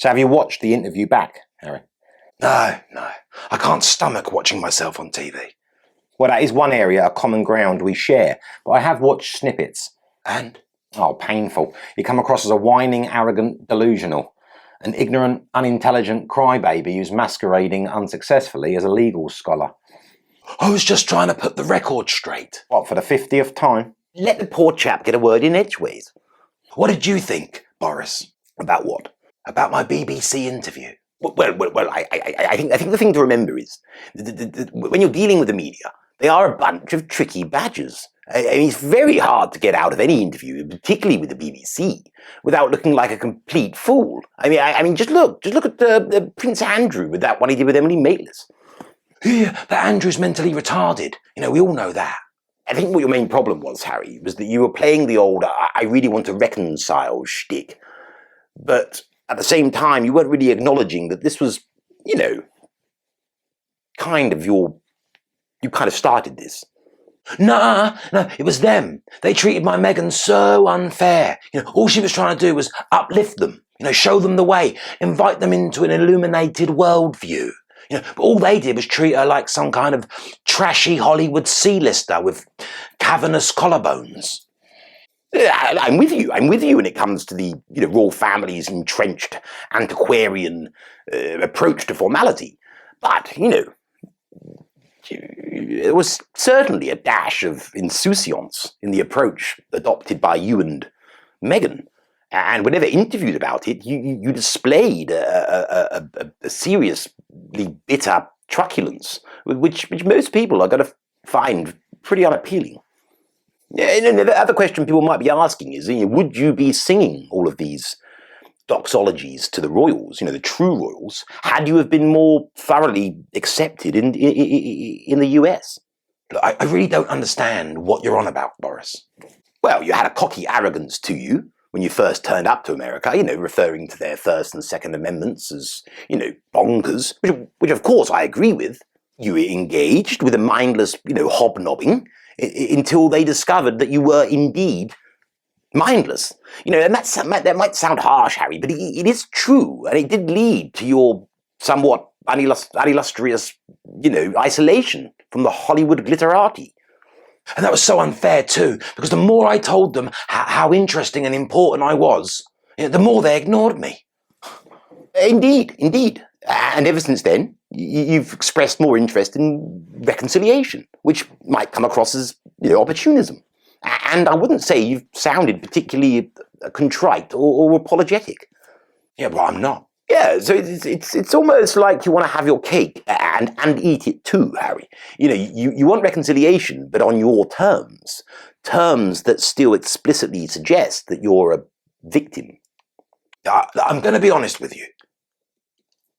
So have you watched the interview back, Harry? No. I can't stomach watching myself on TV. Well, that is one area, a common ground we share, but I have watched snippets. And? Oh, painful. You come across as a whining, arrogant delusional. An ignorant, unintelligent crybaby who's masquerading unsuccessfully as a legal scholar. I was just trying to put the record straight. What, for the 50th time? Let the poor chap get a word in edgeways. What did you think, Boris? About what? About my BBC interview? Well, I think the thing to remember is, when you're dealing with the media, they are a bunch of tricky badgers. I mean, it's very hard to get out of any interview, particularly with the BBC, without looking like a complete fool. I mean, just look at Prince Andrew with that one he did with Emily Maitlis. Yeah, but Andrew's mentally retarded. We all know that. I think what your main problem was, Harry, was that you were playing the old I really want to reconcile shtick. But at the same time, you weren't really acknowledging that this was, you kind of started this. No, it was them. They treated my Meghan so unfair. All she was trying to do was uplift them, show them the way, invite them into an illuminated worldview. But all they did was treat her like some kind of trashy Hollywood C-lister with cavernous collarbones. I'm with you when it comes to the royal family's entrenched antiquarian approach to formality. But, there was certainly a dash of insouciance in the approach adopted by you and Meghan. And whenever interviewed about it, you displayed a seriously bitter truculence, which most people are going to find pretty unappealing. And the other question people might be asking is, would you be singing all of these doxologies to the royals, the true royals, had you have been more thoroughly accepted in the US? Look, I really don't understand what you're on about, Boris. Well, you had a cocky arrogance to you when you first turned up to America, referring to their First and Second Amendments as, bonkers, which of course I agree with. You engaged with a mindless, hobnobbing until they discovered that you were indeed mindless. And that might sound harsh, Harry, but it is true, and it did lead to your somewhat unillustrious, isolation from the Hollywood glitterati. And that was so unfair too, because the more I told them how interesting and important I was, the more they ignored me. Indeed. And ever since then, you've expressed more interest in reconciliation, which might come across as, opportunism. And I wouldn't say you've sounded particularly contrite or apologetic. Yeah, but I'm not. Yeah, so it's almost like you want to have your cake and eat it too, Harry. You want reconciliation, but on your terms that still explicitly suggest that you're a victim. I'm going to be honest with you.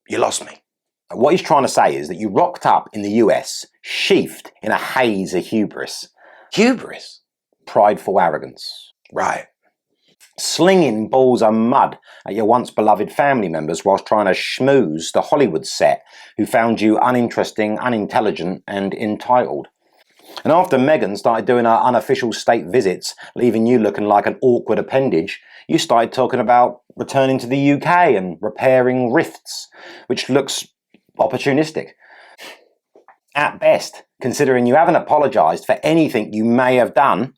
You lost me. What he's trying to say is that you rocked up in the US, sheathed in a haze of hubris. Hubris? Prideful arrogance. Right. Slinging balls of mud at your once beloved family members whilst trying to schmooze the Hollywood set who found you uninteresting, unintelligent and entitled. And after Meghan started doing her unofficial state visits, leaving you looking like an awkward appendage, you started talking about returning to the UK and repairing rifts, which looks opportunistic. At best, considering you haven't apologised for anything you may have done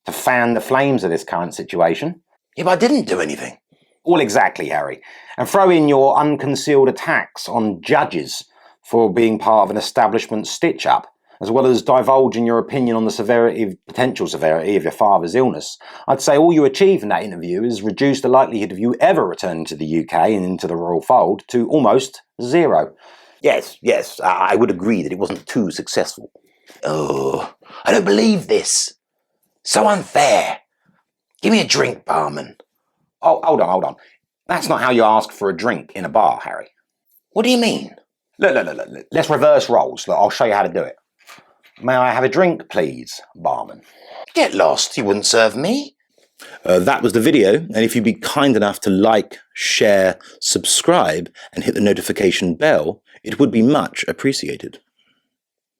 to fan the flames of this current situation. Yeah, but I didn't do anything. Well, exactly, Harry. And throw in your unconcealed attacks on judges for being part of an establishment stitch-up, as well as divulging your opinion on the potential severity of your father's illness. I'd say all you achieved in that interview is reduce the likelihood of you ever returning to the UK and into the royal fold to almost zero. Yes, I would agree that it wasn't too successful. Oh, I don't believe this. So unfair. Give me a drink, barman. Oh, hold on. That's not how you ask for a drink in a bar, Harry. What do you mean? Look. Let's reverse roles. Look, I'll show you how to do it. May I have a drink, please, barman? Get lost. You wouldn't serve me. That was the video, and if you'd be kind enough to like, share, subscribe, and hit the notification bell, it would be much appreciated.